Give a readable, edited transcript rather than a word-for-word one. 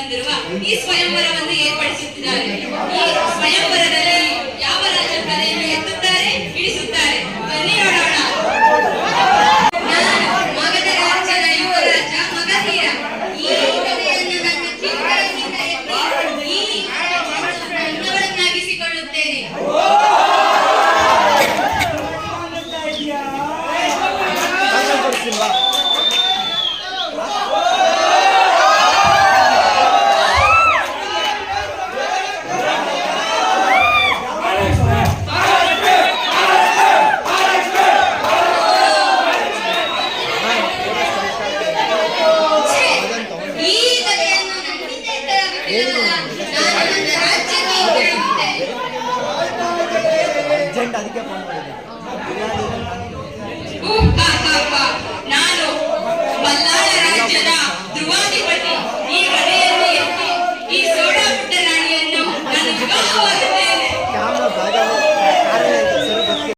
ಬಂದಿರುವ ಈ ಸ್ವಯಂವರವನ್ನು ಏರ್ಪಡಿಸುತ್ತಿದ್ದಾರೆ. ಈ ಸ್ವಯಂವರದಲ್ಲಿ ಯಾವ ರಾಜ ಕಲೆಯನ್ನು ಎತ್ತುತ್ತಾರೆ, ಇಳಿಸುತ್ತಾರೆ, ಬನ್ನಿ ನೋಡೋಣ. ನಾನು ಮಗಧ ರಾಜ್ಯದ ಯುವರಾಜ ಮಗಧೀರ. ಈ ಕಲೆಯನ್ನು ನನ್ನ ಜೀವನದಿಂದ ಎತ್ತಿ ಈ ನನ್ನವರನ್ನಾಗಿಸಿಕೊಳ್ಳುತ್ತೇನೆ. ಅದಕ್ಕೆ